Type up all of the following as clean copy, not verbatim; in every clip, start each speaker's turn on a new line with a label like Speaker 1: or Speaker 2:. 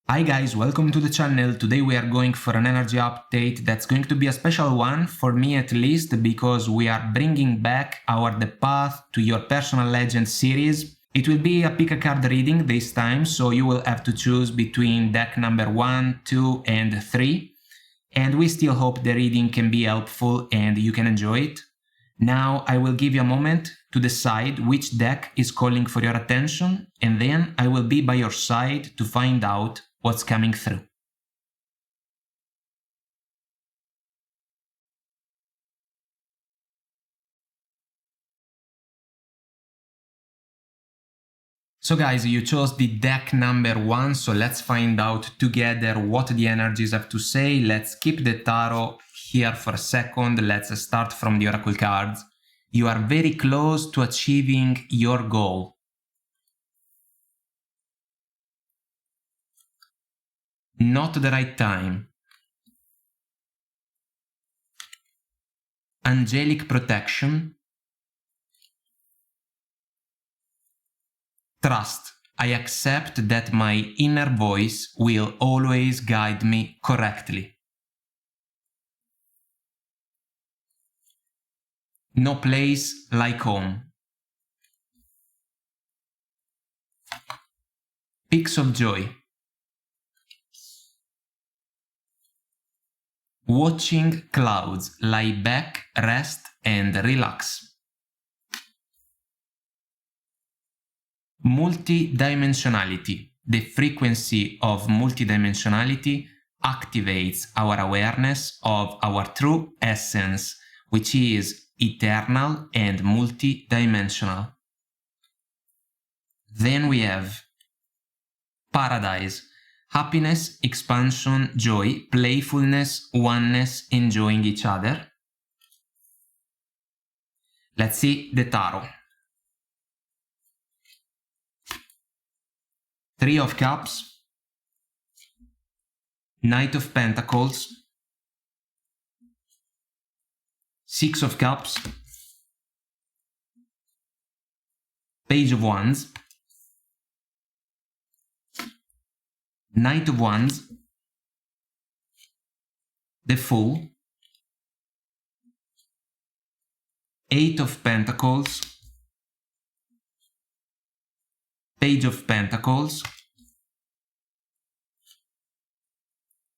Speaker 1: Hi guys, welcome to the channel. Today we are going for an energy update that's going to be a special one, for me at least, because we are bringing back our The Path to Your Personal Legend series. It will be a pick a card reading this time, so you will have to choose between deck number 1, 2 and 3. And we still hope the reading can be helpful and you can enjoy it. Now I will give you a moment to decide which deck is calling for your attention, and then I will be by your side to find out what's coming through. So guys, you chose the deck number 1, so let's find out together what the energies have to say. Let's keep the tarot here for a second. Let's start from the oracle cards. You are very close to achieving your goal. Not the right time. Angelic protection. Trust. I accept that my inner voice will always guide me correctly. No place like home. Peaks of joy. Watching clouds, lie back, rest and relax. Multidimensionality. The frequency of multidimensionality activates our awareness of our true essence, which is eternal and multidimensional. Then we have paradise. Happiness, expansion, joy, playfulness, oneness, enjoying each other. Let's see the tarot. Three of Cups, Knight of Pentacles, Six of Cups, Page of Wands, Knight of Wands, the Fool, Eight of Pentacles, Page of Pentacles,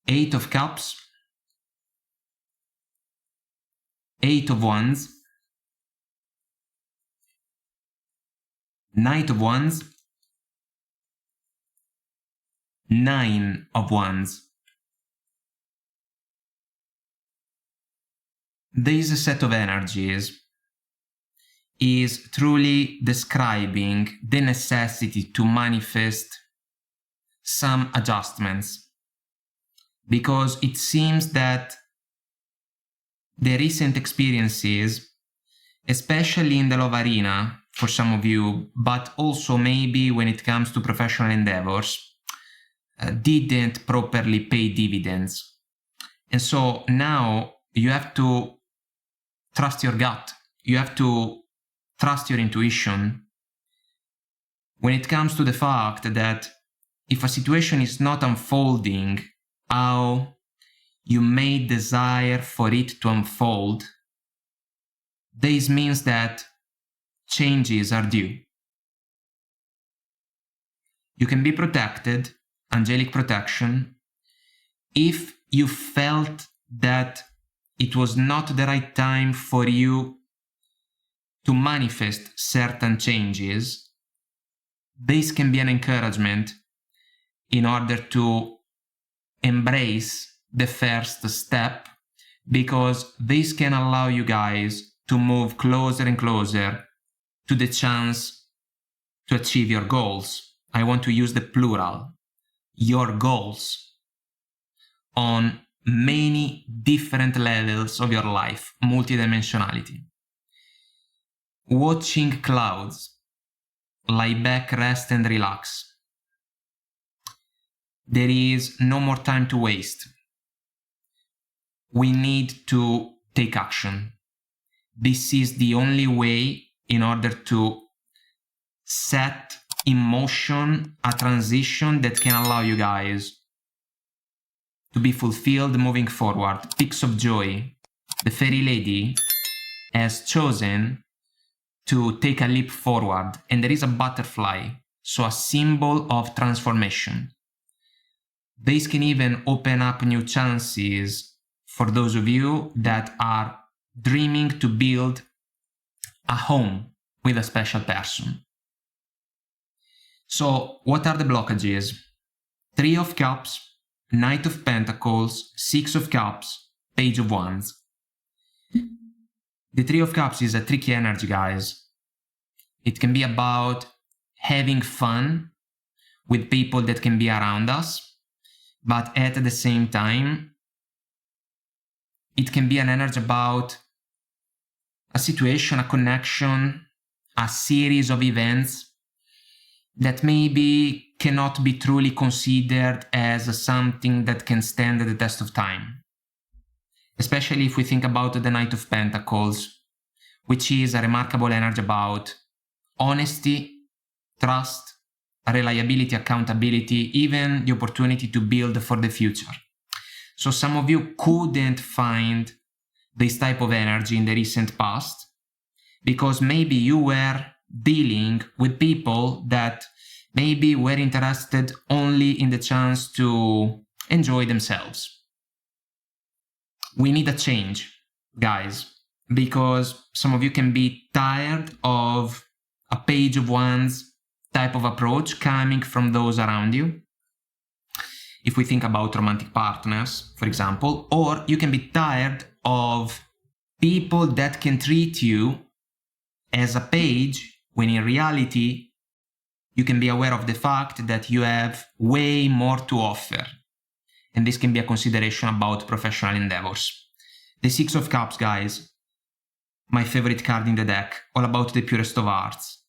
Speaker 1: Eight of Cups, Eight of Wands, Knight of Wands, Nine of Wands. This set of energies is truly describing the necessity to manifest some adjustments, because it seems that the recent experiences, especially in the love arena for some of you, but also maybe when it comes to professional endeavors, didn't properly pay dividends. And so now you have to trust your gut. You have to trust your intuition when it comes to the fact that if a situation is not unfolding how you may desire for it to unfold, this means that changes are due. You can be protected, angelic protection, if you felt that it was not the right time for you to manifest certain changes. This can be an encouragement in order to embrace the first step, because this can allow you guys to move closer and closer to the chance to achieve your goals. I want to use the plural, your goals, on many different levels of your life, multidimensionality. Watching clouds, lie back, rest and relax. There is no more time to waste. We need to take action. This is the only way in order to set in motion a transition that can allow you guys to be fulfilled moving forward. Peaks of joy. The fairy lady has chosen to take a leap forward, and there is a butterfly, so a symbol of transformation. This can even open up new chances for those of you that are dreaming to build a home with a special person. So what are the blockages? 3 of Cups, Knight of Pentacles, 6 of Cups, Page of Wands. The 3 of Cups is a tricky energy, guys. It can be about having fun with people that can be around us, but at the same time, it can be an energy about a situation, a connection, a series of events that maybe cannot be truly considered as something that can stand the test of time. Especially if we think about the Knight of Pentacles, which is a remarkable energy about honesty, trust, reliability, accountability, even the opportunity to build for the future. So some of you couldn't find this type of energy in the recent past because maybe you were dealing with people that maybe were interested only in the chance to enjoy themselves. We need a change, guys, because some of you can be tired of a Page of Wands type of approach coming from those around you. If we think about romantic partners, for example, or you can be tired of people that can treat you as a page when in reality you can be aware of the fact that you have way more to offer. And this can be a consideration about professional endeavors. The 6 of Cups, guys, my favorite card in the deck, all about the purest of hearts.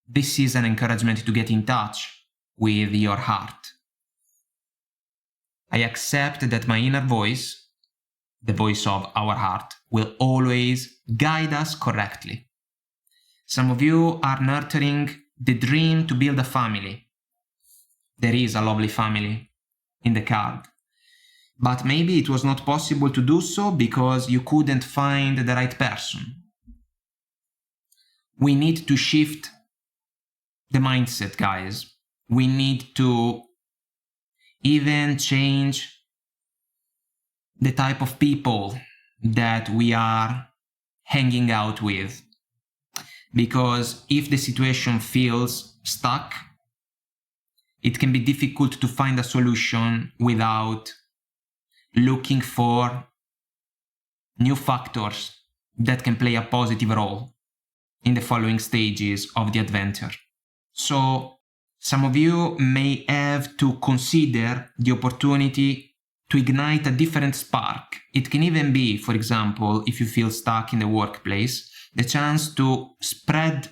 Speaker 1: This is an encouragement to get in touch with your heart. I accept that my inner voice, the voice of our heart, will always guide us correctly. Some of you are nurturing the dream to build a family. There is a lovely family in the card. But maybe it was not possible to do so because you couldn't find the right person. We need to shift the mindset, guys. We need to even change the type of people that we are hanging out with. Because if the situation feels stuck, it can be difficult to find a solution without looking for new factors that can play a positive role in the following stages of the adventure. So some of you may have to consider the opportunity to ignite a different spark. It can even be, for example, if you feel stuck in the workplace, the chance to spread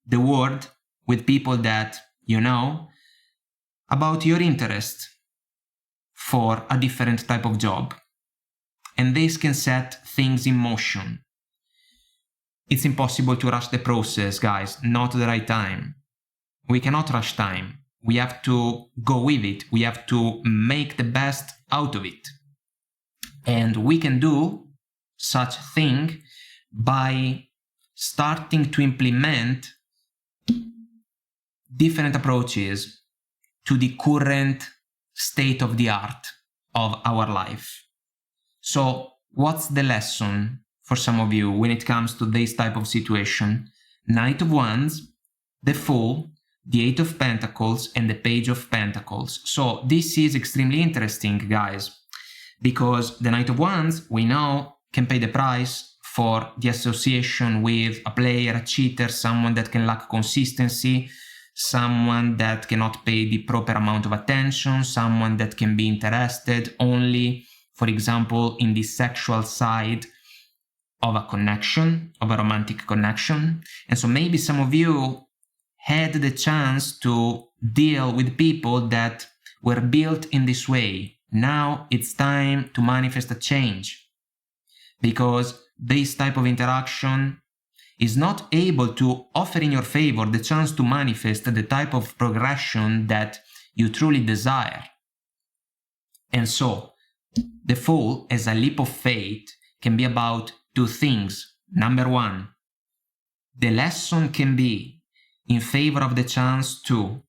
Speaker 1: the word with people that you know about your interest for a different type of job. And this can set things in motion. It's impossible to rush the process, guys, not the right time. We cannot rush time. We have to go with it. We have to make the best out of it. And we can do such thing by starting to implement different approaches to the current state of the art of our life. So what's the lesson for some of you when it comes to this type of situation? Knight of Wands, the Fool, the 8 of Pentacles, and the Page of Pentacles. So this is extremely interesting, guys, because the Knight of Wands, we know, can pay the price for the association with a player, a cheater, someone that can lack consistency, someone that cannot pay the proper amount of attention, someone that can be interested only, for example, in the sexual side of a connection, of a romantic connection. And so maybe some of you had the chance to deal with people that were built in this way. Now it's time to manifest a change, because this type of interaction is not able to offer in your favor the chance to manifest the type of progression that you truly desire. And so The Fool as a leap of faith can be about two things. Number one, the lesson can be in favor of the chance to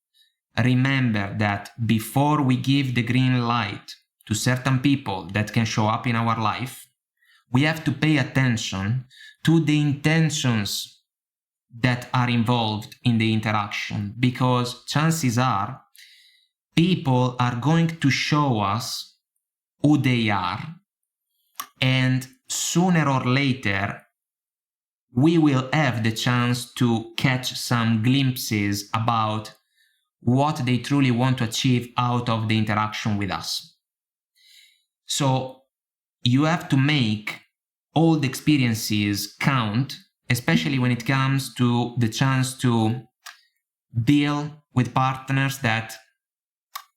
Speaker 1: remember that before we give the green light to certain people that can show up in our life, we have to pay attention to the intentions that are involved in the interaction, because chances are people are going to show us who they are, and sooner or later we will have the chance to catch some glimpses about what they truly want to achieve out of the interaction with us. So you have to make all the experiences count, especially when it comes to the chance to deal with partners that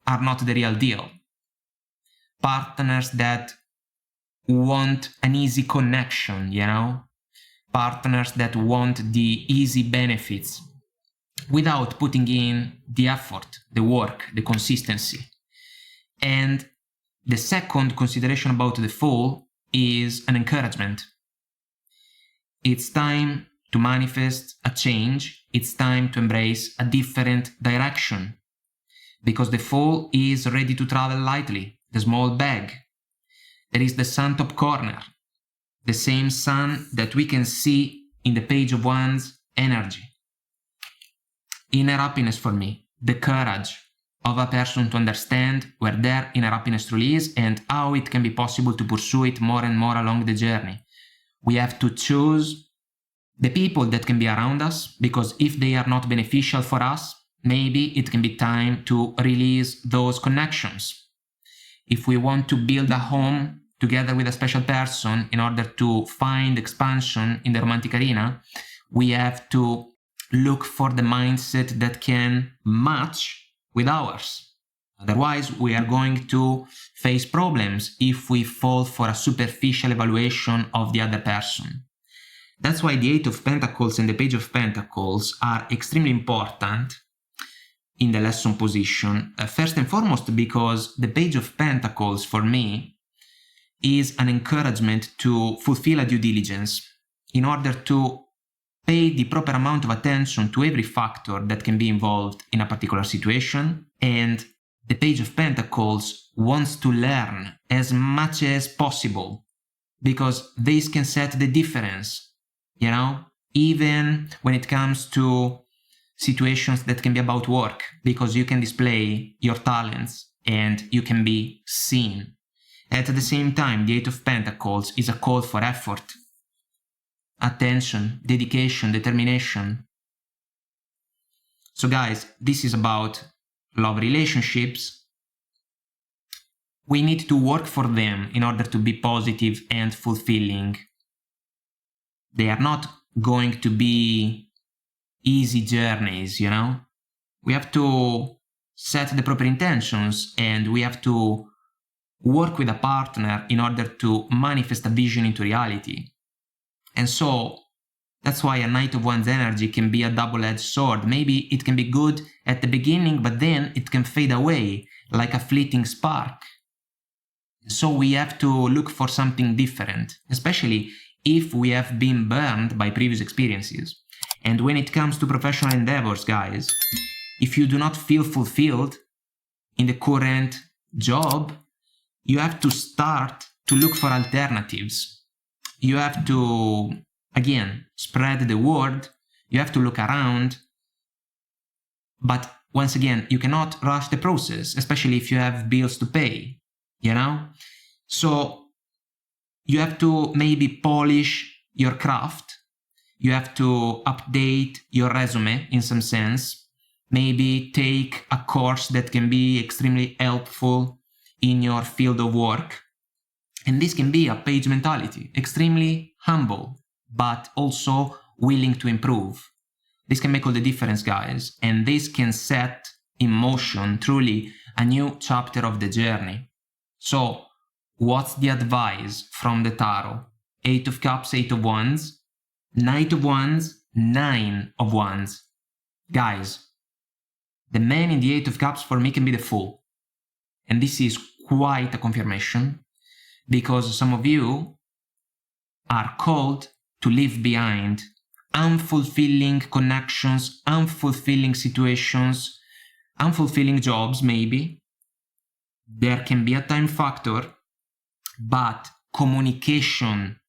Speaker 1: are not the real deal. Partners that want an easy connection, you know? Partners that want the easy benefits without putting in the effort, the work, the consistency. And the second consideration about the Fool is an encouragement. It's time to manifest a change. It's time to embrace a different direction, because the Fool is ready to travel lightly, the small bag. There is the sun top corner, the same sun that we can see in the page of one's energy. Inner happiness for me, the courage of a person to understand where their inner happiness truly is and how it can be possible to pursue it more and more along the journey. We have to choose the people that can be around us, because if they are not beneficial for us, maybe it can be time to release those connections. If we want to build a home together with a special person in order to find expansion in the romantic arena, we have to look for the mindset that can match with ours. Otherwise, we are going to face problems if we fall for a superficial evaluation of the other person. That's why the Eight of Pentacles and the Page of Pentacles are extremely important in the lesson position. First and foremost, because the Page of Pentacles, for me, is an encouragement to fulfill a due diligence in order to pay the proper amount of attention to every factor that can be involved in a particular situation. And the Page of Pentacles wants to learn as much as possible, because this can set the difference, you know, even when it comes to situations that can be about work, because you can display your talents and you can be seen. At the same time, the Eight of Pentacles is a call for effort, attention, dedication, determination. So guys, this is about love relationships. We need to work for them in order to be positive and fulfilling. They are not going to be easy journeys, you know? We have to set the proper intentions, and we have to work with a partner in order to manifest a vision into reality. And so that's why a Knight of Wands energy can be a double-edged sword. Maybe it can be good at the beginning, but then it can fade away like a fleeting spark. So we have to look for something different, especially if we have been burned by previous experiences. And when it comes to professional endeavors, guys, if you do not feel fulfilled in the current job, you have to start to look for alternatives. You have to, again, spread the word. You have to look around. But once again, you cannot rush the process, especially if you have bills to pay, you know? So you have to maybe polish your craft. You have to update your resume in some sense. Maybe take a course that can be extremely helpful in your field of work. And this can be a page mentality, extremely humble, but also willing to improve. This can make all the difference, guys. And this can set in motion truly a new chapter of the journey. So what's the advice from the tarot? Eight of Cups, Eight of Wands, Knight of Wands, Nine of Wands. Guys, the man in the Eight of Cups for me can be the Fool. And this is quite a confirmation. because some of you are called to leave behind unfulfilling connections, unfulfilling situations, unfulfilling jobs maybe. There can be a time factor, but communication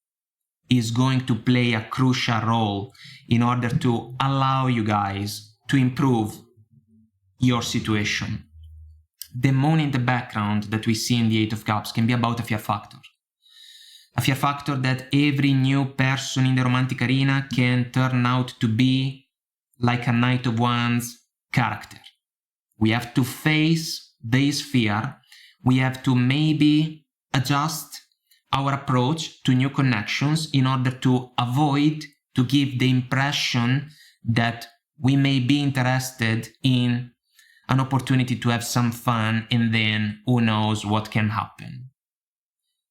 Speaker 1: is going to play a crucial role in order to allow you guys to improve your situation. The moon in the background that we see in the Eight of Cups can be about a fear factor. A fear factor that every new person in the romantic arena can turn out to be like a Knight of Wands character. We have to face this fear. We have to maybe adjust our approach to new connections in order to avoid to give the impression that we may be interested in an opportunity to have some fun, and then who knows what can happen.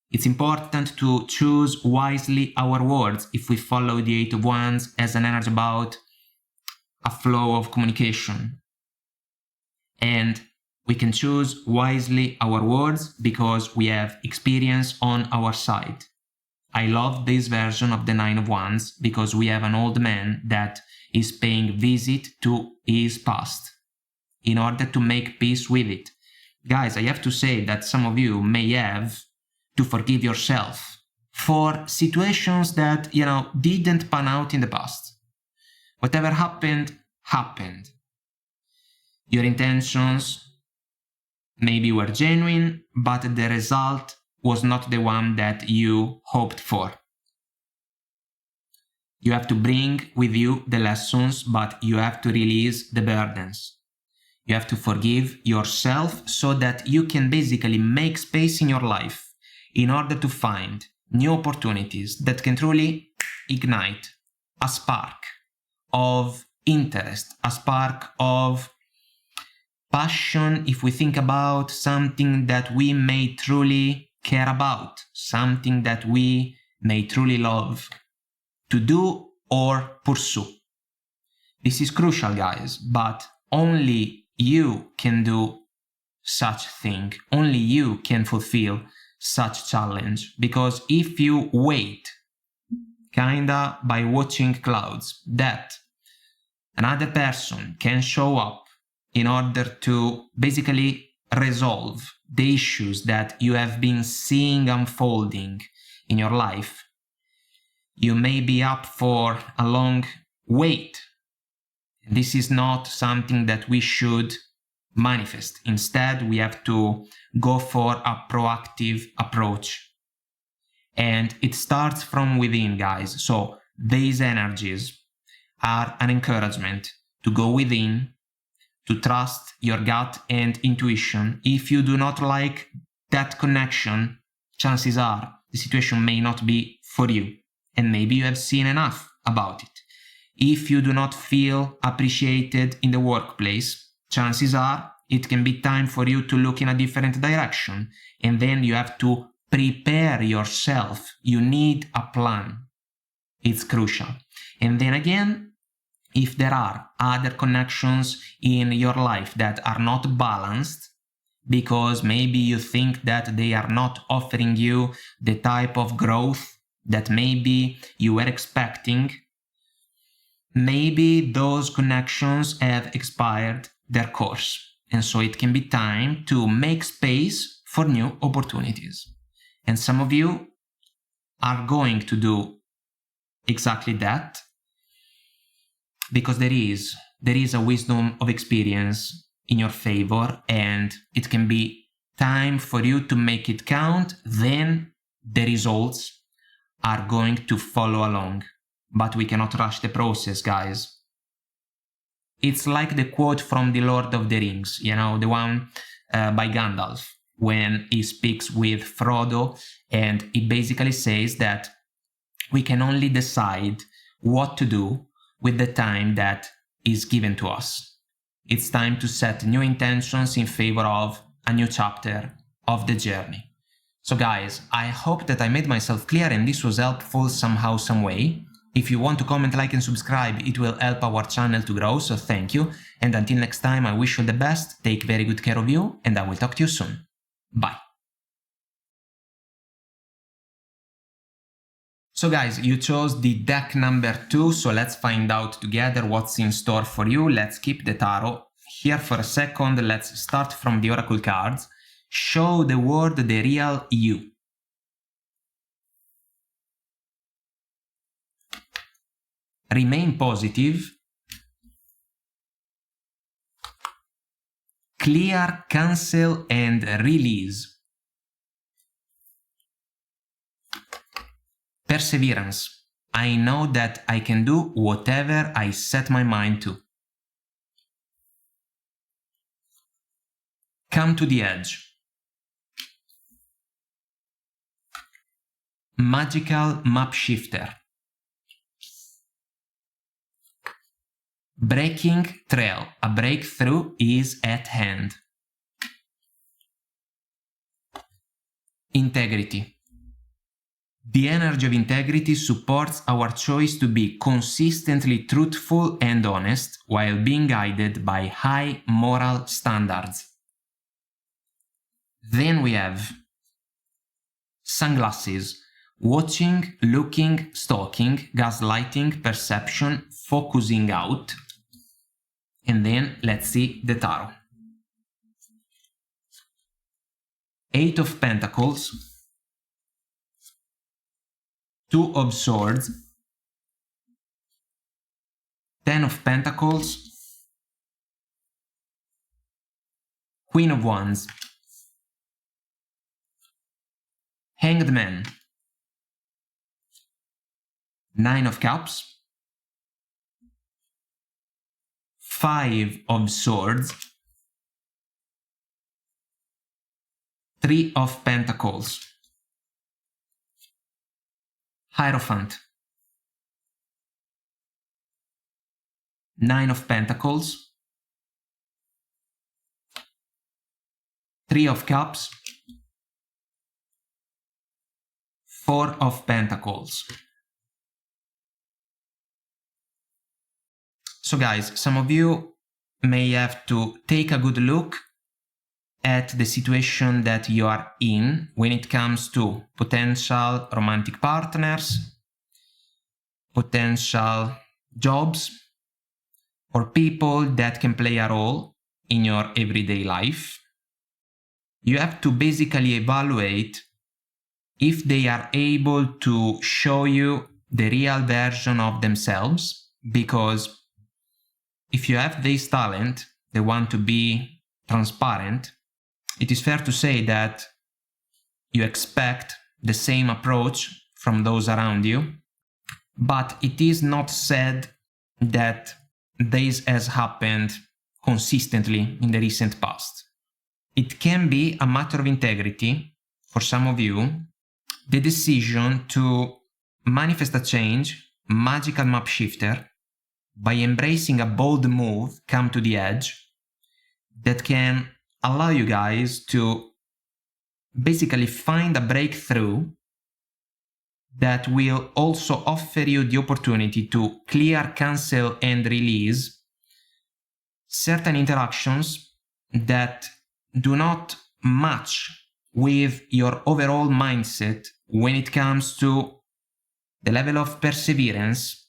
Speaker 1: It's important to choose wisely our words if we follow the Eight of Wands as an energy about a flow of communication. And we can choose wisely our words because we have experience on our side. I love this version of the Nine of Wands because we have an old man that is paying visit to his past in order to make peace with it. Guys, I have to say that some of you may have to forgive yourself for situations that, didn't pan out in the past. Whatever happened, happened. Your intentions maybe were genuine, but the result was not the one that you hoped for. You have to bring with you the lessons, but you have to release the burdens. You have to forgive yourself so that you can basically make space in your life in order to find new opportunities that can truly ignite a spark of interest, a spark of passion if we think about something that we may truly care about, something that we may truly love to do or pursue. This is crucial, guys, but only you can do such thing. Only you can fulfill such challenge, because if you wait kinda by watching clouds that another person can show up in order to basically resolve the issues that you have been seeing unfolding in your life, you may be up for a long wait. This is not something that we should manifest. Instead, we have to go for a proactive approach. And it starts from within, guys. So these energies are an encouragement to go within, to trust your gut and intuition. If you do not like that connection, chances are the situation may not be for you. And maybe you have seen enough about it. If you do not feel appreciated in the workplace, chances are it can be time for you to look in a different direction. And then you have to prepare yourself. You need a plan. It's crucial. And then again, if there are other connections in your life that are not balanced, because maybe you think that they are not offering you the type of growth that maybe you were expecting, maybe those connections have expired their course. And so it can be time to make space for new opportunities. And some of you are going to do exactly that, because there is a wisdom of experience in your favor, and it can be time for you to make it count. Then the results are going to follow along. But we cannot rush the process, guys. It's like the quote from The Lord of the Rings, the one by Gandalf, when he speaks with Frodo, and he basically says that we can only decide what to do with the time that is given to us. It's time to set new intentions in favor of a new chapter of the journey. So guys, I hope that I made myself clear and this was helpful somehow, some way. If you want to comment, like and subscribe, it will help our channel to grow, so thank you. And until next time, I wish you the best, take very good care of you, and I will talk to you soon. Bye. So guys, you chose the deck number 2, so let's find out together what's in store for you. Let's keep the tarot here for a second. Let's start from the oracle cards. Show the world the real you. Remain positive. Clear, cancel, and release. Perseverance. I know that I can do whatever I set my mind to. Come to the edge. Magical map shifter. Breaking trail. A breakthrough is at hand. Integrity. The energy of integrity supports our choice to be consistently truthful and honest while being guided by high moral standards. Then we have sunglasses. Watching, looking, stalking, gaslighting, perception, focusing out. And then let's see the tarot. 8 of Pentacles, 2 of Swords, 10 of Pentacles, Queen of Wands, Hanged Man, 9 of Cups, 5 of Swords, 3 of Pentacles, Hierophant, 9 of Pentacles, 3 of Cups, 4 of Pentacles. So guys, some of you may have to take a good look at the situation that you are in when it comes to potential romantic partners, potential jobs, or people that can play a role in your everyday life. You have to basically evaluate if they are able to show you the real version of themselves, because if you have this talent, they want to be transparent, it is fair to say that you expect the same approach from those around you, but it is not said that this has happened consistently in the recent past. It can be a matter of integrity for some of you, the decision to manifest a change, magical map shifter, by embracing a bold move, come to the edge, that can allow you guys to basically find a breakthrough that will also offer you the opportunity to clear, cancel, and release certain interactions that do not match with your overall mindset when it comes to the level of perseverance,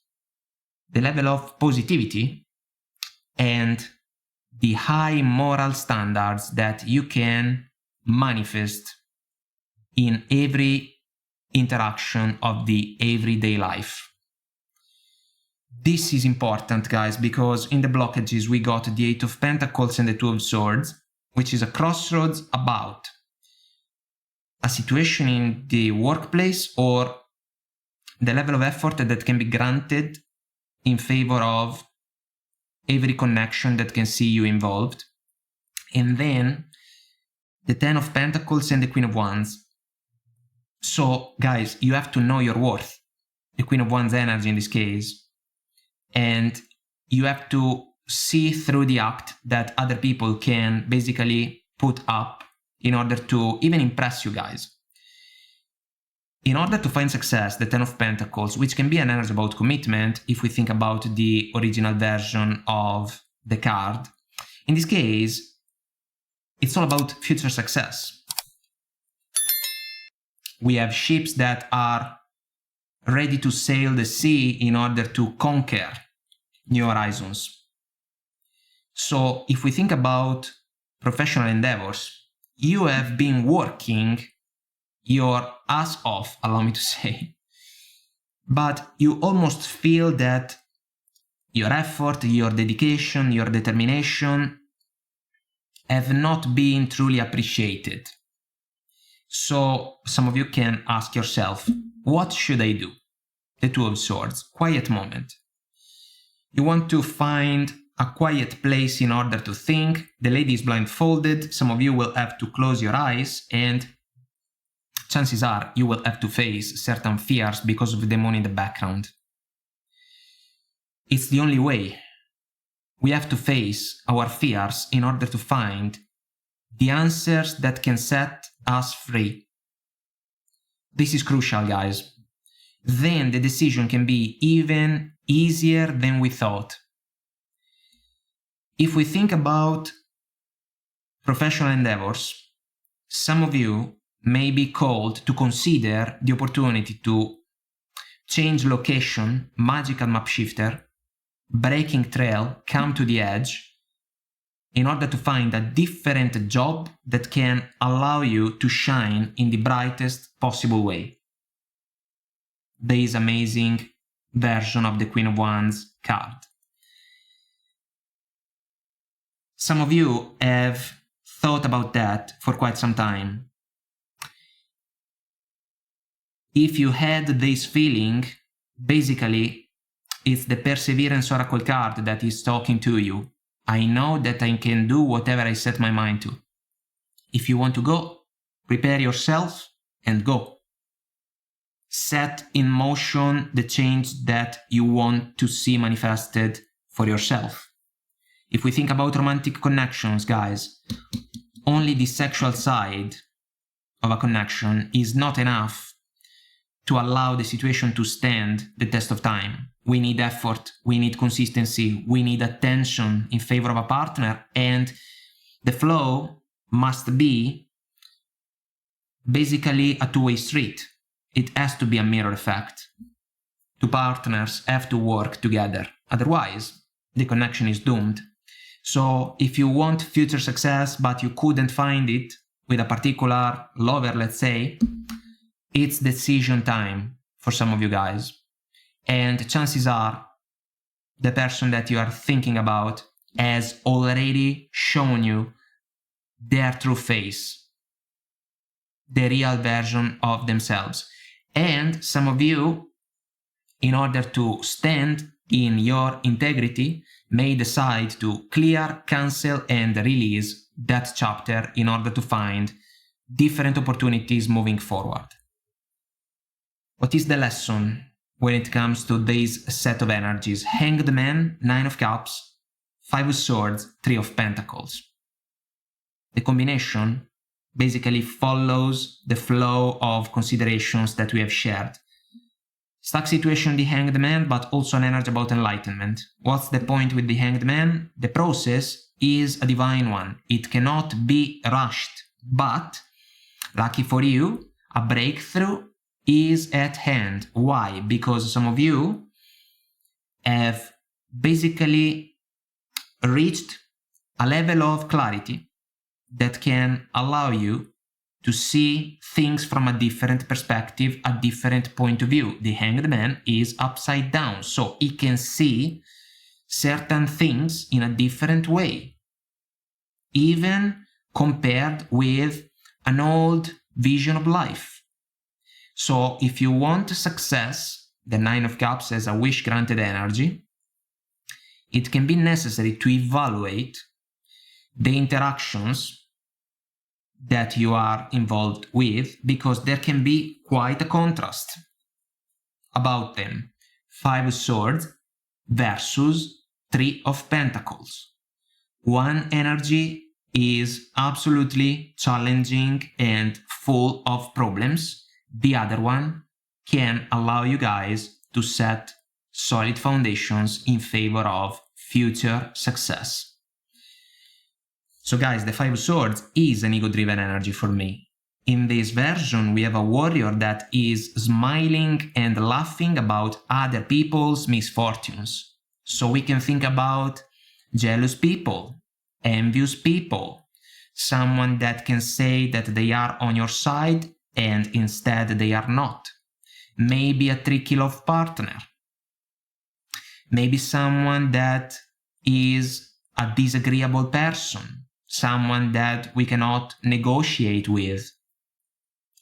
Speaker 1: the level of positivity, and the high moral standards that you can manifest in every interaction of the everyday life. This is important, guys, because in the blockages we got the 8 of Pentacles and the 2 of Swords, which is a crossroads about a situation in the workplace or the level of effort that can be granted in favor of every connection that can see you involved. And then the 10 of Pentacles and the Queen of Wands. So guys, you have to know your worth, the Queen of Wands energy in this case, and you have to see through the act that other people can basically put up in order to even impress you guys. In order to find success, the 10 of Pentacles, which can be an energy about commitment if we think about the original version of the card, in this case, it's all about future success. We have ships that are ready to sail the sea in order to conquer new horizons. So if we think about professional endeavors, you have been working your ass off, allow me to say, but you almost feel that your effort, your dedication, your determination have not been truly appreciated. So some of you can ask yourself, what should I do? The Two of Swords, quiet moment. You want to find a quiet place in order to think. The lady is blindfolded. Some of you will have to close your eyes, and chances are you will have to face certain fears because of the demon in the background. It's the only way. We have to face our fears in order to find the answers that can set us free. This is crucial, guys. Then the decision can be even easier than we thought. If we think about professional endeavors, some of you may be called to consider the opportunity to change location, magical map shifter, breaking trail, come to the edge, in order to find a different job that can allow you to shine in the brightest possible way. This amazing version of the Queen of Wands card. Some of you have thought about that for quite some time. If you had this feeling, basically, it's the Perseverance Oracle card that is talking to you. I know that I can do whatever I set my mind to. If you want to go, prepare yourself and go. Set in motion the change that you want to see manifested for yourself. If we think about romantic connections, guys, only the sexual side of a connection is not enough to allow the situation to stand the test of time. We need effort, we need consistency, we need attention in favor of a partner, and the flow must be basically a two-way street. It has to be a mirror effect. Two partners have to work together, otherwise the connection is doomed. So if you want future success but you couldn't find it with a particular lover, let's say, it's decision time for some of you guys. And chances are the person that you are thinking about has already shown you their true face, the real version of themselves. And some of you, in order to stand in your integrity, may decide to clear, cancel, and release that chapter in order to find different opportunities moving forward. What is the lesson when it comes to this set of energies? Hanged Man, Nine of Cups, Five of Swords, Three of Pentacles. The combination basically follows the flow of considerations that we have shared. Stuck situation, the Hanged Man, but also an energy about enlightenment. What's the point with the Hanged Man? The process is a divine one. It cannot be rushed, but lucky for you, a breakthrough is at hand. Why? Because some of you have basically reached a level of clarity that can allow you to see things from a different perspective, a different point of view. The Hanged Man is upside down, so he can see certain things in a different way, even compared with an old vision of life. So if you want success, the Nine of Cups as a wish-granted energy, it can be necessary to evaluate the interactions that you are involved with, because there can be quite a contrast about them. Five of Swords versus Three of Pentacles. One energy is absolutely challenging and full of problems. The other one can allow you guys to set solid foundations in favor of future success. So guys, the Five of Swords is an ego-driven energy for me. in this version, we have a warrior that is smiling and laughing about other people's misfortunes. So we can think about jealous people, envious people, someone that can say that they are on your side and instead they are not. Maybe a tricky love partner. Maybe someone that is a disagreeable person, someone that we cannot negotiate with.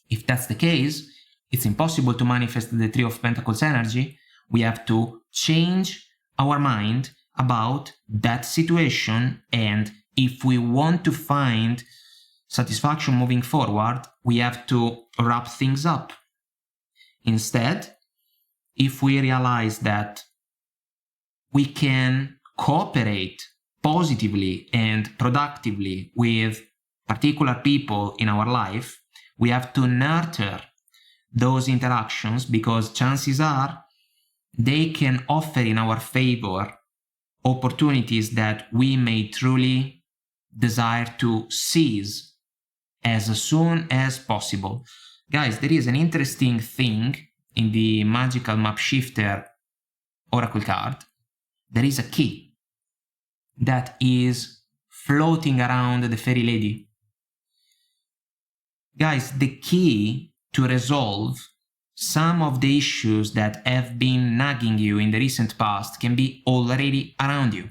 Speaker 1: If that's the case, it's impossible to manifest the Three of Pentacles energy. We have to change our mind about that situation, and if we want to find satisfaction moving forward, we have to wrap things up. Instead, if we realize that we can cooperate positively and productively with particular people in our life, we have to nurture those interactions, because chances are they can offer in our favor opportunities that we may truly desire to seize as soon as possible. Guys, there is an interesting thing in the Magical Map Shifter Oracle card. There is a key that is floating around the fairy lady. Guys, the key to resolve some of the issues that have been nagging you in the recent past can be already around you.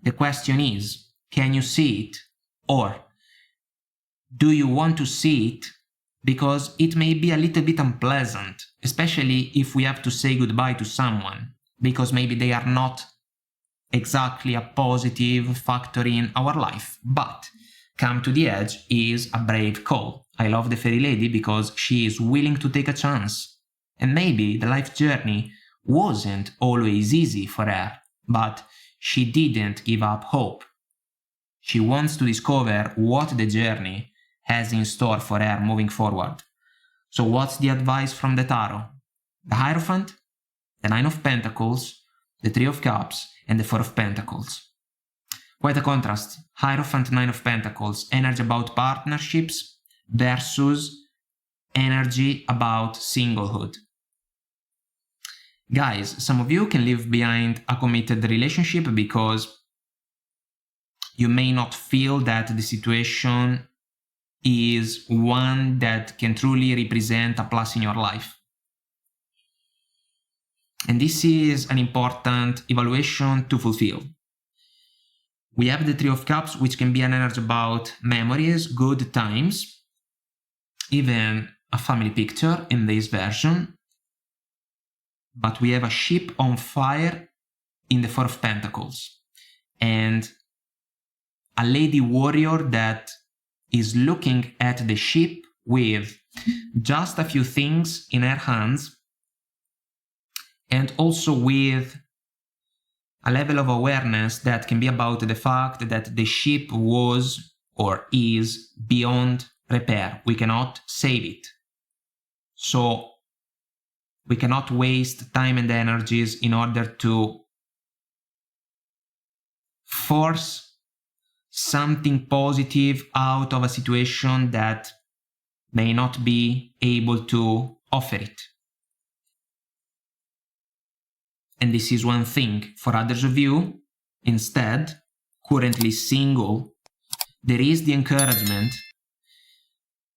Speaker 1: The question is, can you see it? Or do you want to see it? Because it may be a little bit unpleasant, especially if we have to say goodbye to someone, because maybe they are not exactly a positive factor in our life. But come to the edge is a brave call. I love the fairy lady because she is willing to take a chance. And maybe the life journey wasn't always easy for her, but she didn't give up hope. She wants to discover what the journey has in store for her moving forward. So what's the advice from the tarot? The Hierophant, the Nine of Pentacles, the Three of Cups, and the Four of Pentacles. Quite a contrast. Hierophant, Nine of Pentacles, energy about partnerships versus energy about singlehood. Guys, some of you can leave behind a committed relationship because you may not feel that the situation is one that can truly represent a plus in your life. And this is an important evaluation to fulfill. We have the Three of Cups, which can be an energy about memories, good times, even a family picture in this version. But we have a ship on fire in the Four of Pentacles. And a lady warrior that is looking at the ship with just a few things in her hands, and also with a level of awareness that can be about the fact that the ship was or is beyond repair. We cannot save it. So we cannot waste time and energies in order to force something positive out of a situation that may not be able to offer it. And this is one thing. For others of you, instead, currently single, there is the encouragement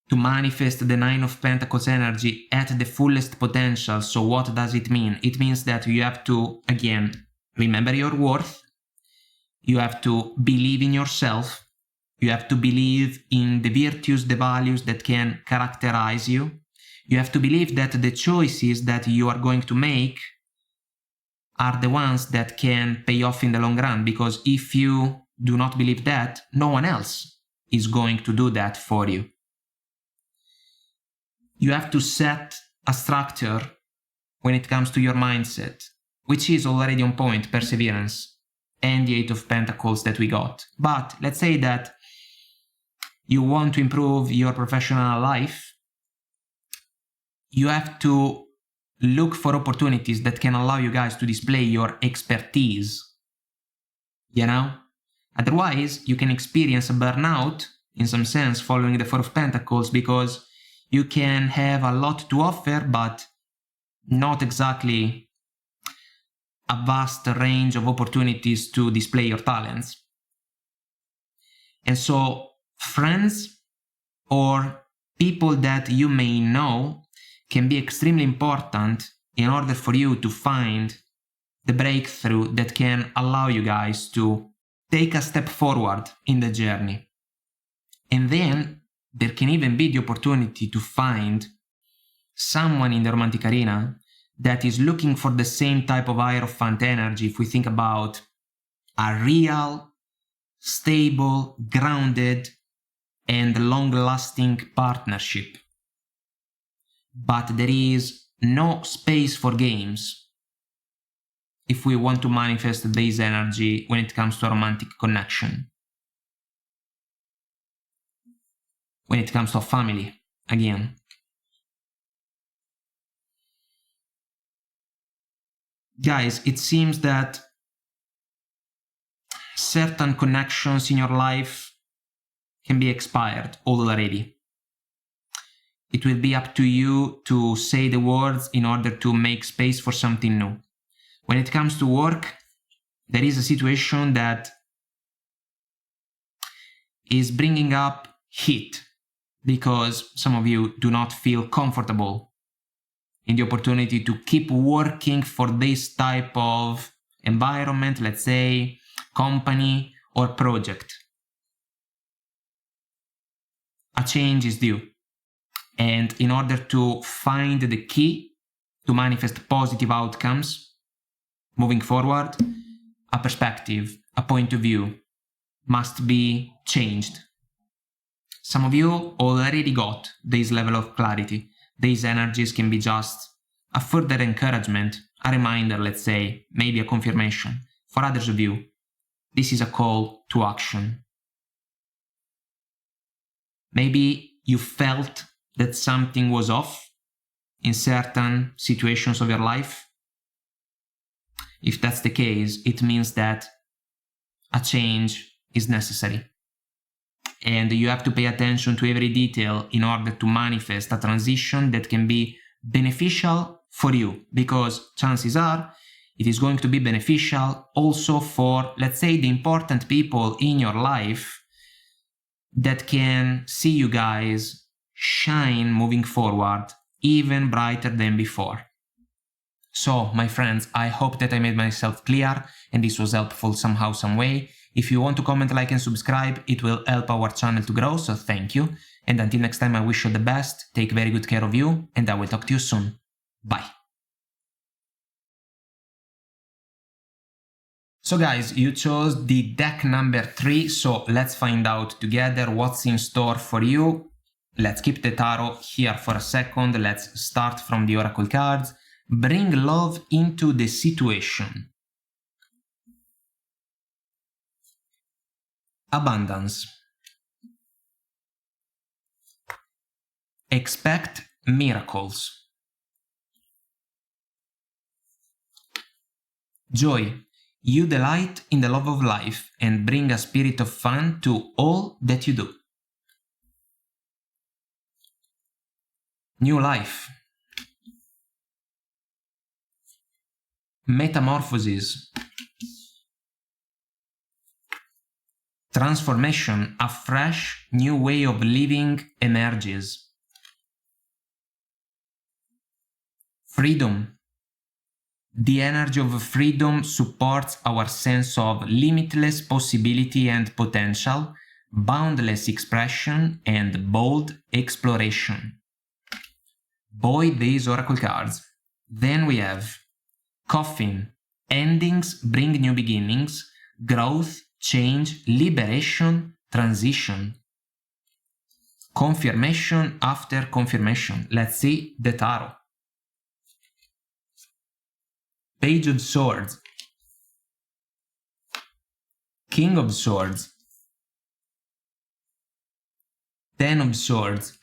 Speaker 1: to manifest the Nine of Pentacles energy at the fullest potential. So what does it mean? It means that you have to, again, remember your worth. You have to believe in yourself. You have to believe in the virtues, the values that can characterize you. You have to believe that the choices that you are going to make are the ones that can pay off in the long run, because if you do not believe that, no one else is going to do that for you. You have to set a structure when it comes to your mindset, which is already on point, perseverance, and the Eight of Pentacles that we got. But let's say that you want to improve your professional life. You have to look for opportunities that can allow you guys to display your expertise. You know? Otherwise, you can experience a burnout, in some sense, following the Four of Pentacles, because you can have a lot to offer, but not exactly a vast range of opportunities to display your talents. And so friends or people that you may know can be extremely important in order for you to find the breakthrough that can allow you guys to take a step forward in the journey. And then there can even be the opportunity to find someone in the romantic arena that is looking for the same type of hierophant energy if we think about a real, stable, grounded, and long-lasting partnership. But there is no space for games if we want to manifest this energy when it comes to a romantic connection. When it comes to a family, again. Guys, it seems that certain connections in your life can be expired already. It will be up to you to say the words in order to make space for something new. When it comes to work, there is a situation that is bringing up heat because some of you do not feel comfortable in the opportunity to keep working for this type of environment, let's say, company or project. A change is due. And in order to find the key to manifest positive outcomes moving forward, a perspective, a point of view must be changed. Some of you already got this level of clarity. These energies can be just a further encouragement, a reminder, let's say, maybe a confirmation. For others of you, this is a call to action. Maybe you felt that something was off in certain situations of your life. If that's the case, it means that a change is necessary. And you have to pay attention to every detail in order to manifest a transition that can be beneficial for you, because chances are it is going to be beneficial also for, let's say, the important people in your life that can see you guys shine moving forward even brighter than before. So, my friends, I hope that I made myself clear and this was helpful somehow, some way. If you want to comment, like and subscribe, it will help our channel to grow, so thank you. And until next time, I wish you the best, take very good care of you, and I will talk to you soon. Bye. So guys, you chose the deck number 3, so let's find out together what's in store for you. Let's keep the tarot here for a second. Let's start from the oracle cards. Bring love into the situation. Abundance. Expect miracles. Joy. You delight in the love of life and bring a spirit of fun to all that you do. New life. Metamorphosis. Transformation. A fresh, new way of living emerges. Freedom. The energy of freedom supports our sense of limitless possibility and potential, boundless expression, and bold exploration. Boy, these oracle cards. Then we have Coffin. Endings bring new beginnings, growth, change, liberation, transition. Confirmation after confirmation. Let's see the tarot. Page of Swords. King of Swords. Ten of Swords.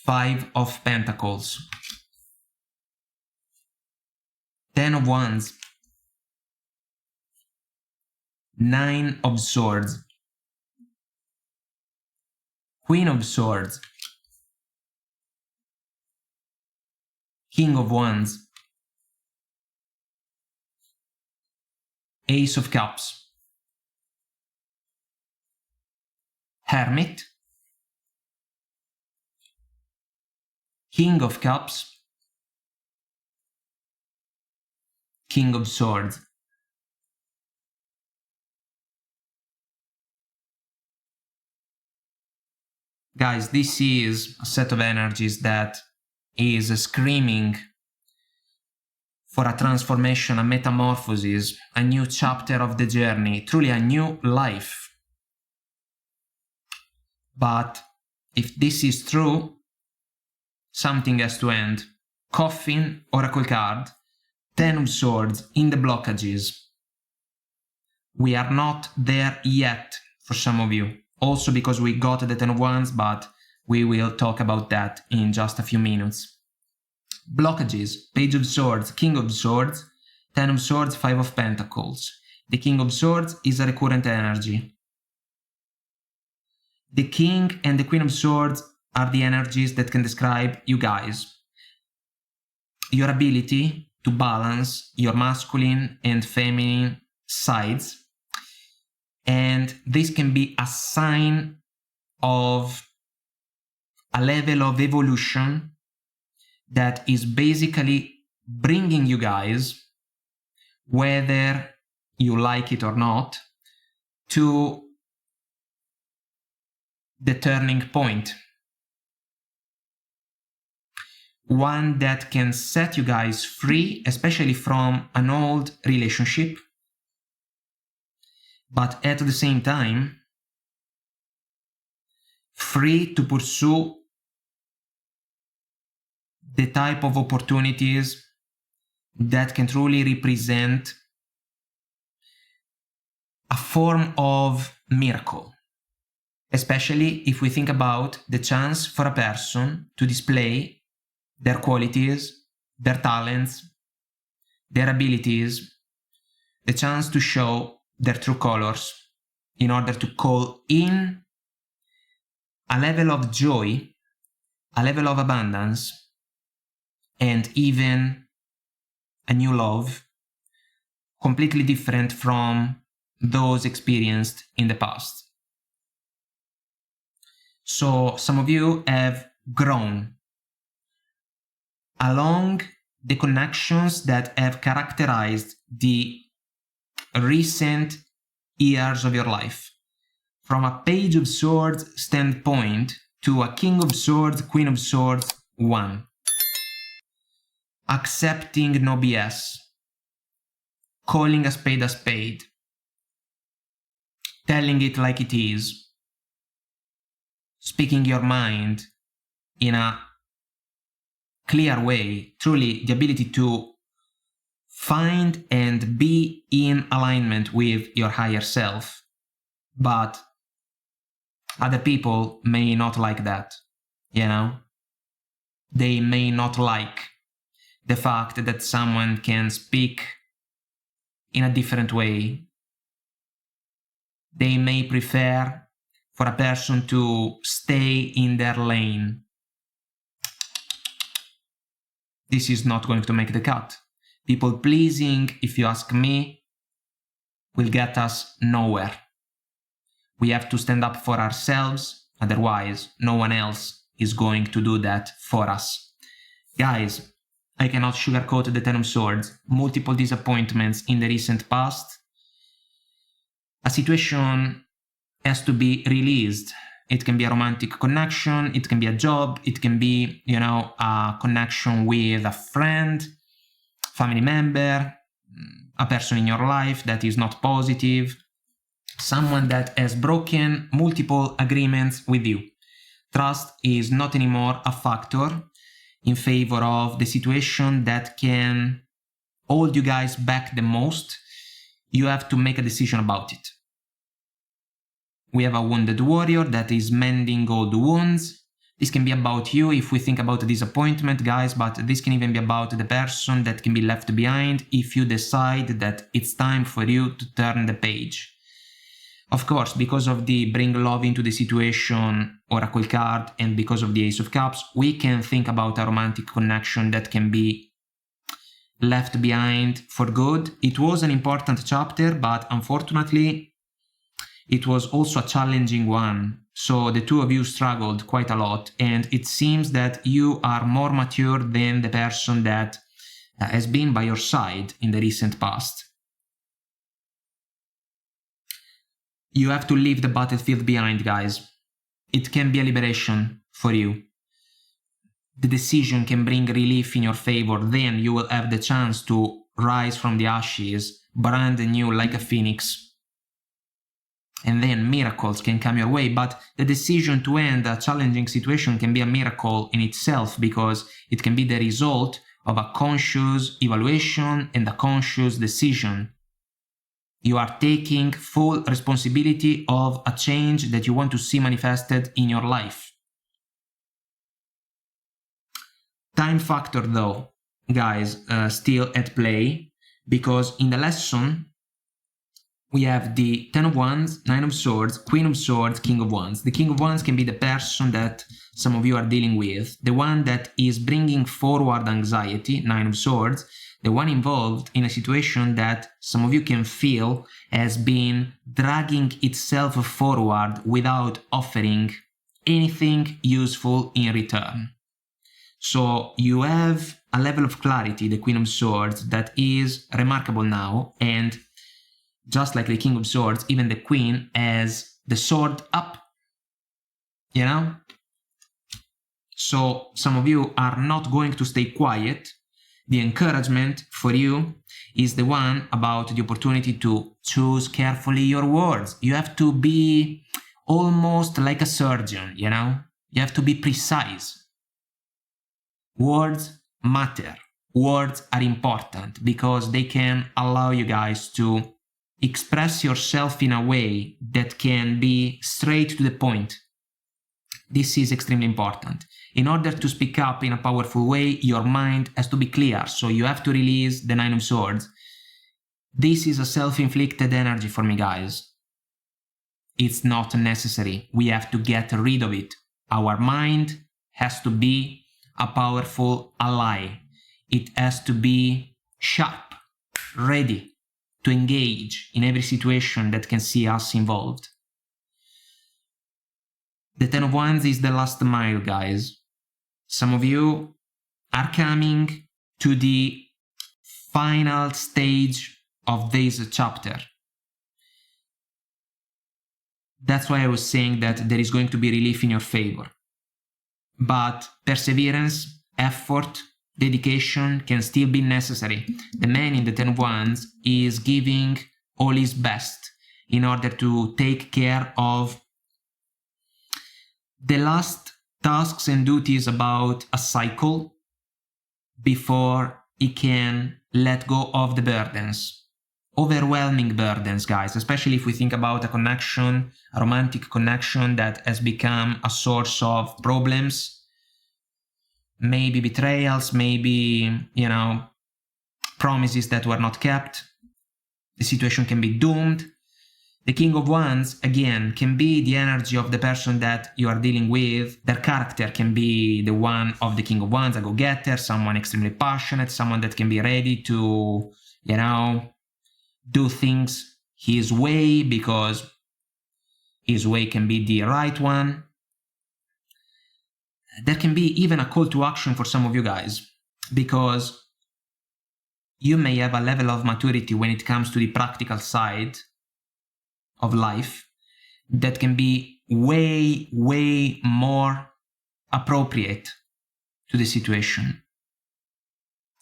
Speaker 1: Five of Pentacles. Ten of Wands. Nine of Swords. Queen of Swords, King of Wands, Ace of Cups, Hermit, King of Cups, King of Swords. Guys, this is a set of energies that is screaming for a transformation, a metamorphosis, a new chapter of the journey, truly a new life. But if this is true, something has to end. Coffin, Oracle card, 10 of Swords in the blockages. We are not there yet for some of you. Also because we got the 10 of Wands, but we will talk about that in just a few minutes. Blockages, Page of Swords, King of Swords, 10 of Swords, 5 of Pentacles. The King of Swords is a recurrent energy. The King and the Queen of Swords are the energies that can describe you guys. Your ability to balance your masculine and feminine sides. And this can be a sign of a level of evolution that is basically bringing you guys, whether you like it or not, to the turning point. One that can set you guys free, especially from an old relationship, but at the same time, free to pursue the type of opportunities that can truly represent a form of miracle. Especially if we think about the chance for a person to display their qualities, their talents, their abilities, the chance to show their true colors in order to call in a level of joy, a level of abundance, and even a new love completely different from those experienced in the past. So some of you have grown along the connections that have characterized the recent years of your life. From a Page of Swords standpoint to a King of Swords, Queen of Swords, 1. Accepting no BS. Calling a spade, telling it like it is. Speaking your mind in a clear way, truly the ability to find and be in alignment with your higher self. But other people may not like that, you know? They may not like the fact that someone can speak in a different way. They may prefer for a person to stay in their lane. This is not going to make the cut. People pleasing, if you ask me, will get us nowhere. We have to stand up for ourselves, otherwise no one else is going to do that for us. Guys, I cannot sugarcoat the 10 of Swords. Multiple disappointments in the recent past. A situation has to be released. It can be a romantic connection, it can be a job, it can be, you know, a connection with a friend, family member, a person in your life that is not positive, someone that has broken multiple agreements with you. Trust is not anymore a factor in favor of the situation that can hold you guys back the most. You have to make a decision about it. We have a wounded warrior that is mending all the wounds. This can be about you if we think about a disappointment, guys, but this can even be about the person that can be left behind if you decide that it's time for you to turn the page. Of course, because of the bring love into the situation oracle card and because of the Ace of Cups, we can think about a romantic connection that can be left behind for good. It was an important chapter, but unfortunately, it was also a challenging one. So the two of you struggled quite a lot, and it seems that you are more mature than the person that has been by your side in the recent past. You have to leave the battlefield behind, guys. It can be a liberation for you. The decision can bring relief in your favor. Then you will have the chance to rise from the ashes, brand new like a phoenix. And then miracles can come your way. But the decision to end a challenging situation can be a miracle in itself, because it can be the result of a conscious evaluation and a conscious decision. You are taking full responsibility of a change that you want to see manifested in your life. Time factor though, guys, still at play, because in the lesson we have the Ten of Wands, Nine of Swords, Queen of Swords, King of Wands. The King of Wands can be the person that some of you are dealing with, the one that is bringing forward anxiety, Nine of Swords, the one involved in a situation that some of you can feel has been dragging itself forward without offering anything useful in return. So you have a level of clarity, the Queen of Swords, that is remarkable now, and just like the King of Swords, even the Queen has the sword up, you know? So some of you are not going to stay quiet. The encouragement for you is the one about the opportunity to choose carefully your words. You have to be almost like a surgeon, you know? You have to be precise. Words matter. Words are important because they can allow you guys to express yourself in a way that can be straight to the point. This is extremely important. In order to speak up in a powerful way, your mind has to be clear, so you have to release the Nine of Swords. This is a self-inflicted energy for me, guys. It's not necessary. We have to get rid of it. Our mind has to be a powerful ally. It has to be sharp, ready to engage in every situation that can see us involved. The Ten of Wands is the last mile, guys. Some of you are coming to the final stage of this chapter. That's why I was saying that there is going to be relief in your favor. But perseverance, effort, dedication can still be necessary. The man in the Ten of Wands is giving all his best in order to take care of the last tasks and duties about a cycle before he can let go of the burdens. Overwhelming burdens, guys, especially if we think about a connection, a romantic connection that has become a source of problems, maybe betrayals, maybe, promises that were not kept. The situation can be doomed. The King of Wands, again, can be the energy of the person that you are dealing with. Their character can be the one of the King of Wands, a go-getter, someone extremely passionate, someone that can be ready to, do things his way because his way can be the right one. There can be even a call to action for some of you guys, because you may have a level of maturity when it comes to the practical side of life that can be way, way more appropriate to the situation.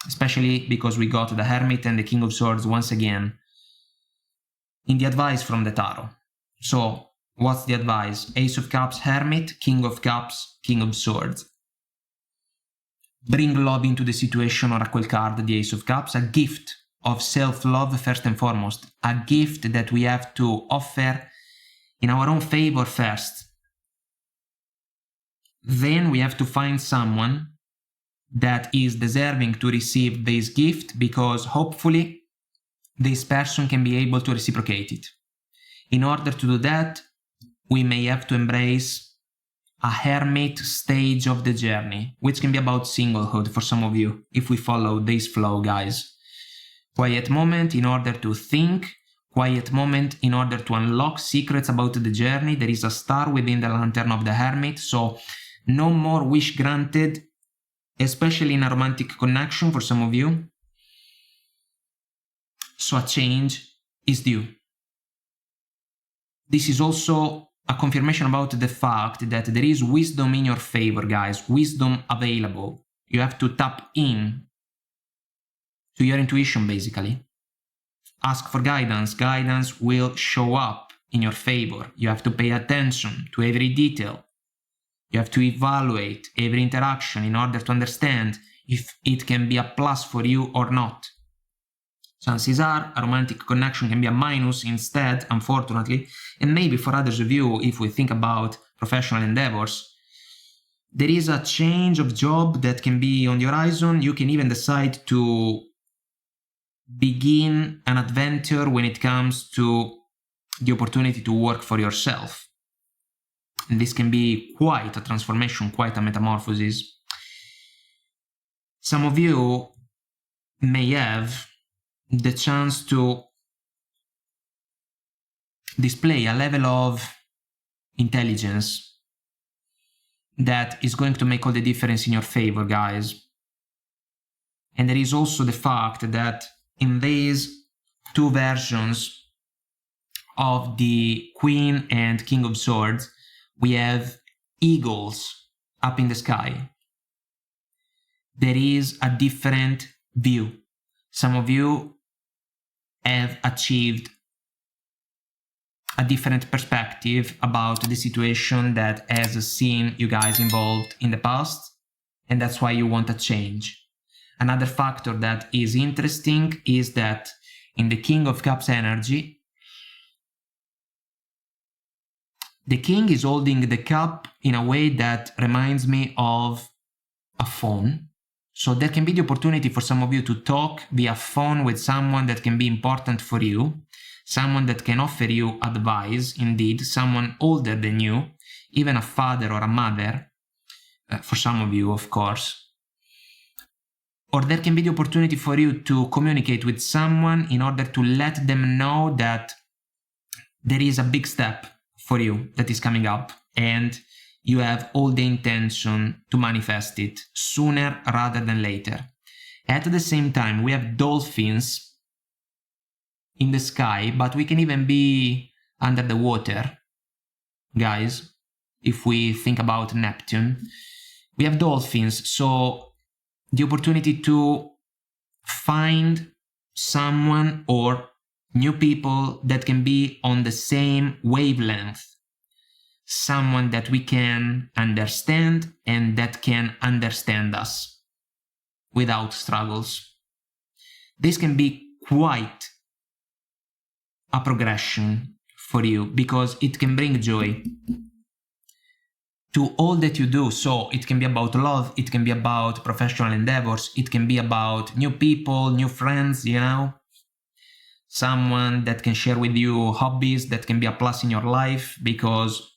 Speaker 1: Especially because we got the Hermit and the King of Swords once again in the advice from the Tarot. So, what's the advice? Ace of Cups, Hermit, King of Cups, King of Swords. Bring love into the situation, Oracle card, the Ace of Cups, a gift of self-love first and foremost, a gift that we have to offer in our own favor first. Then we have to find someone that is deserving to receive this gift, because hopefully this person can be able to reciprocate it. In order to do that, we may have to embrace a hermit stage of the journey, which can be about singlehood for some of you, if we follow this flow, guys. Quiet moment in order to think, quiet moment in order to unlock secrets about the journey. There is a star within the lantern of the hermit, so no more wish granted, especially in a romantic connection for some of you. So a change is due. This is also a confirmation about the fact that there is wisdom in your favor, guys, wisdom available. You have to tap in to your intuition, basically. Ask for guidance. Guidance will show up in your favor. You have to pay attention to every detail. You have to evaluate every interaction in order to understand if it can be a plus for you or not. Chances are a romantic connection can be a minus instead, unfortunately, and maybe for others of you, if we think about professional endeavors, there is a change of job that can be on the horizon. You can even decide to begin an adventure when it comes to the opportunity to work for yourself. And this can be quite a transformation, quite a metamorphosis. Some of you may have the chance to display a level of intelligence that is going to make all the difference in your favor, guys. And there is also the fact that in these two versions of the Queen and King of Swords, we have eagles up in the sky. There is a different view. Some of you have achieved a different perspective about the situation that has seen you guys involved in the past, and that's why you want a change. Another factor that is interesting is that in the King of Cups energy, the king is holding the cup in a way that reminds me of a phone. So there can be the opportunity for some of you to talk via phone with someone that can be important for you, someone that can offer you advice, indeed, someone older than you, even a father or a mother, for some of you, of course. Or there can be the opportunity for you to communicate with someone in order to let them know that there is a big step for you that is coming up, and you have all the intention to manifest it sooner rather than later. At the same time, we have dolphins in the sky, but we can even be under the water, guys. If we think about Neptune, we have dolphins, so the opportunity to find someone or new people that can be on the same wavelength, someone that we can understand and that can understand us without struggles. This can be quite a progression for you because it can bring joy to all that you do. So it can be about love, it can be about professional endeavors, it can be about new people, new friends, you know, someone that can share with you hobbies that can be a plus in your life because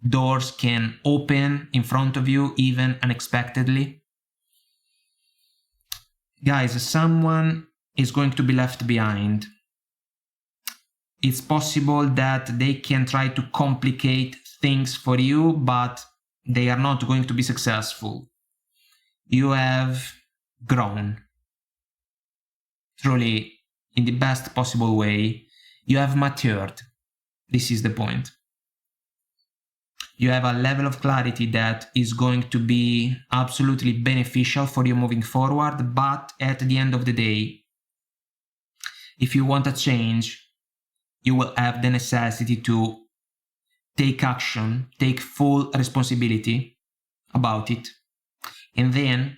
Speaker 1: doors can open in front of you even unexpectedly. Guys, someone is going to be left behind. It's possible that they can try to complicate things for you, but they are not going to be successful. You have grown. Truly, in the best possible way, you have matured. This is the point. You have a level of clarity that is going to be absolutely beneficial for you moving forward, but at the end of the day, if you want a change, you will have the necessity to take action, take full responsibility about it, and then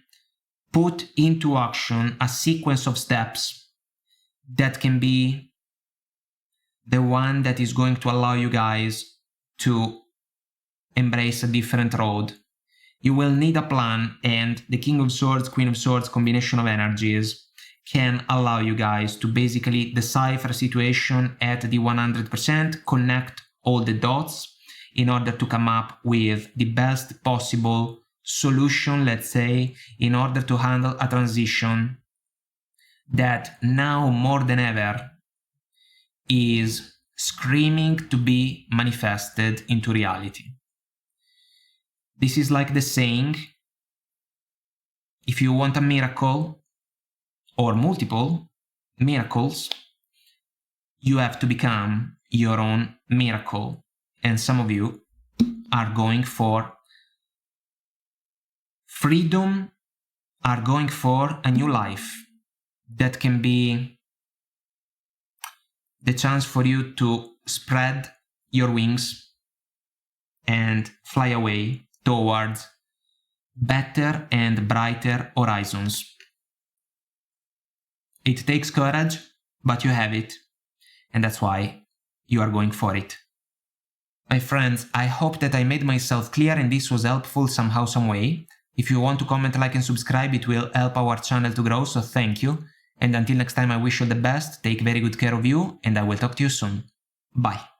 Speaker 1: put into action a sequence of steps that can be the one that is going to allow you guys to embrace a different road. You will need a plan, and the King of Swords, Queen of Swords combination of energies can allow you guys to basically decipher a situation at the 100%, connect all the dots in order to come up with the best possible solution, let's say, in order to handle a transition that now more than ever is screaming to be manifested into reality. This is like the saying, if you want a miracle or multiple miracles, you have to become your own miracle. And some of you are going for freedom, are going for a new life that can be the chance for you to spread your wings and fly away towards better and brighter horizons. It takes courage, but you have it, and that's why you are going for it. My friends, I hope that I made myself clear and this was helpful somehow, some way. If you want to comment, like and subscribe, it will help our channel to grow, so thank you. And until next time, I wish you the best, take very good care of you, and I will talk to you soon. Bye.